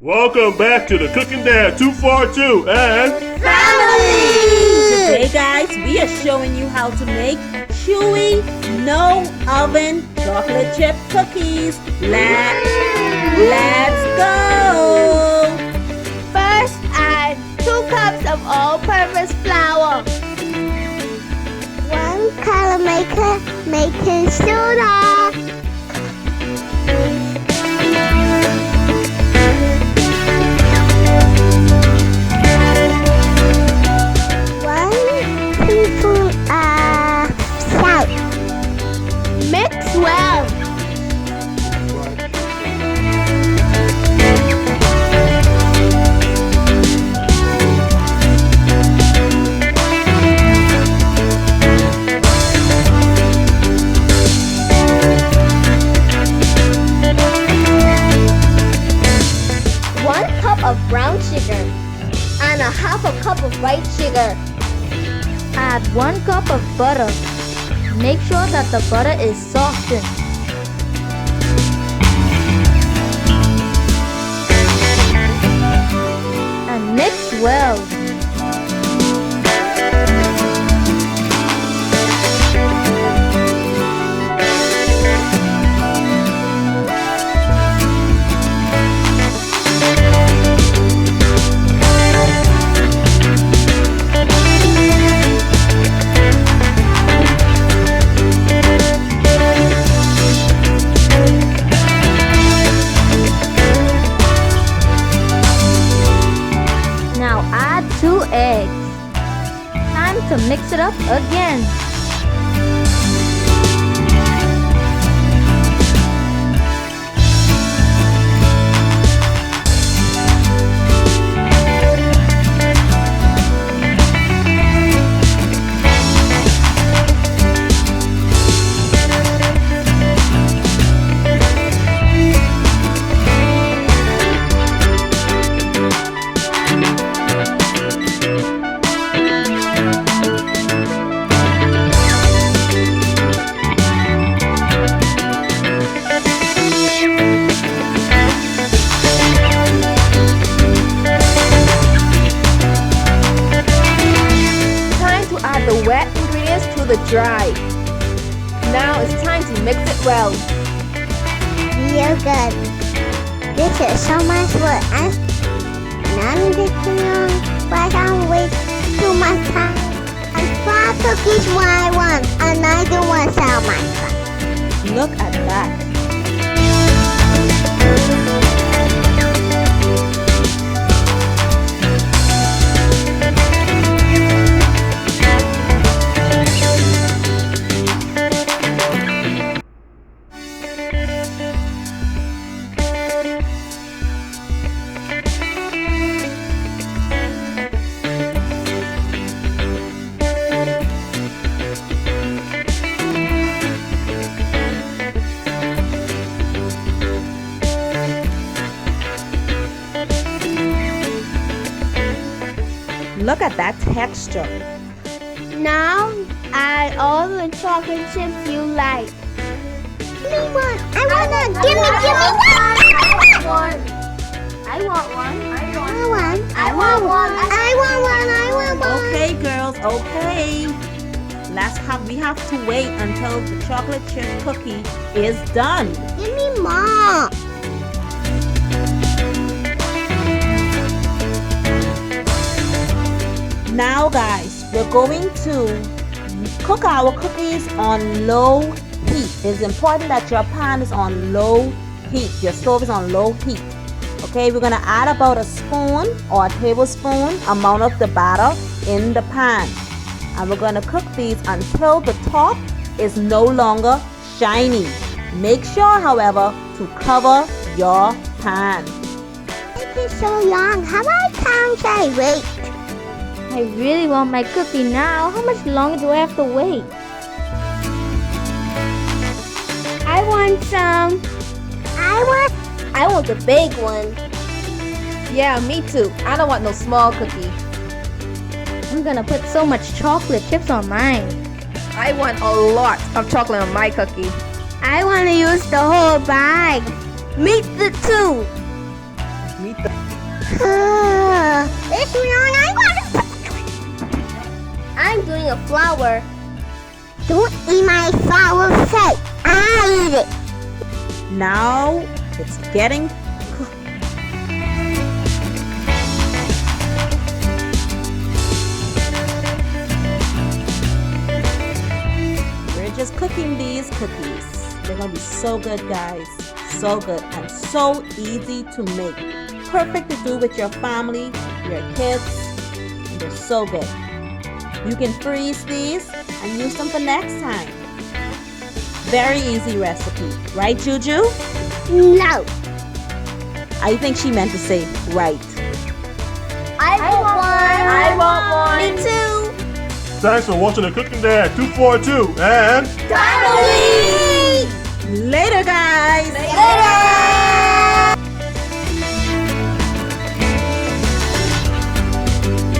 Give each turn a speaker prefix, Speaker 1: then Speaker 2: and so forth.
Speaker 1: Welcome back to the Cooking Dad 242 and
Speaker 2: Family!
Speaker 3: Today guys, we are showing you how to make chewy, no oven chocolate chip cookies. Let's go!
Speaker 2: First, add 2 cups of all-purpose flour, 1 color maker baking soda, 1 teaspoon of salt. Mix well. Of brown sugar and a half a cup of white sugar.
Speaker 4: Add 1 cup of butter. Make sure that the butter is softened. And mix well. Add 2 eggs. Time to mix it up again.
Speaker 2: The wet ingredients to the dry. Now it's time to mix it well.
Speaker 5: Real good. This is so much work. I'm just but I'm wait too much time. And 5 cookies what I want, and I don't want to sell myself.
Speaker 3: Look at that. Look at that texture.
Speaker 2: Now add all the chocolate chips you like.
Speaker 5: Give me one. I want one. Give me one.
Speaker 2: I want one.
Speaker 5: I want one.
Speaker 3: Okay girls, okay. We have to wait until the chocolate chip cookie is done.
Speaker 5: Give me more.
Speaker 3: Now guys, we're going to cook our cookies on low heat. It's important that your pan is on low heat. Your stove is on low heat. Okay, we're gonna add about a spoon or a tablespoon amount of the batter in the pan. And we're gonna cook these until the top is no longer shiny. Make sure, however, to cover your pan.
Speaker 5: It is so long. How many times I wait?
Speaker 4: I really want my cookie now. How much longer do I have to wait?
Speaker 2: I want some.
Speaker 5: I want the big one.
Speaker 2: Yeah, me too. I don't want no small cookie.
Speaker 4: I'm gonna put so much chocolate chips on mine.
Speaker 2: I want a lot of chocolate on my cookie.
Speaker 5: I want to use the whole bag.
Speaker 2: Me too.
Speaker 3: Me too.
Speaker 5: It's wrong.
Speaker 2: I'm doing a flower.
Speaker 5: Don't eat my flower cake. I eat it.
Speaker 3: Now it's getting We're just cooking these cookies. They're gonna be so good, guys. So good and so easy to make. Perfect to do with your family, your kids. And they're so good. You can freeze these and use them for next time. Very easy recipe, right, Juju?
Speaker 5: No.
Speaker 3: I think she meant to say right.
Speaker 2: I want one.
Speaker 4: Me too.
Speaker 1: Thanks for watching the Cooking Dad 242 and
Speaker 2: Finally!
Speaker 3: Later, guys.
Speaker 2: Later!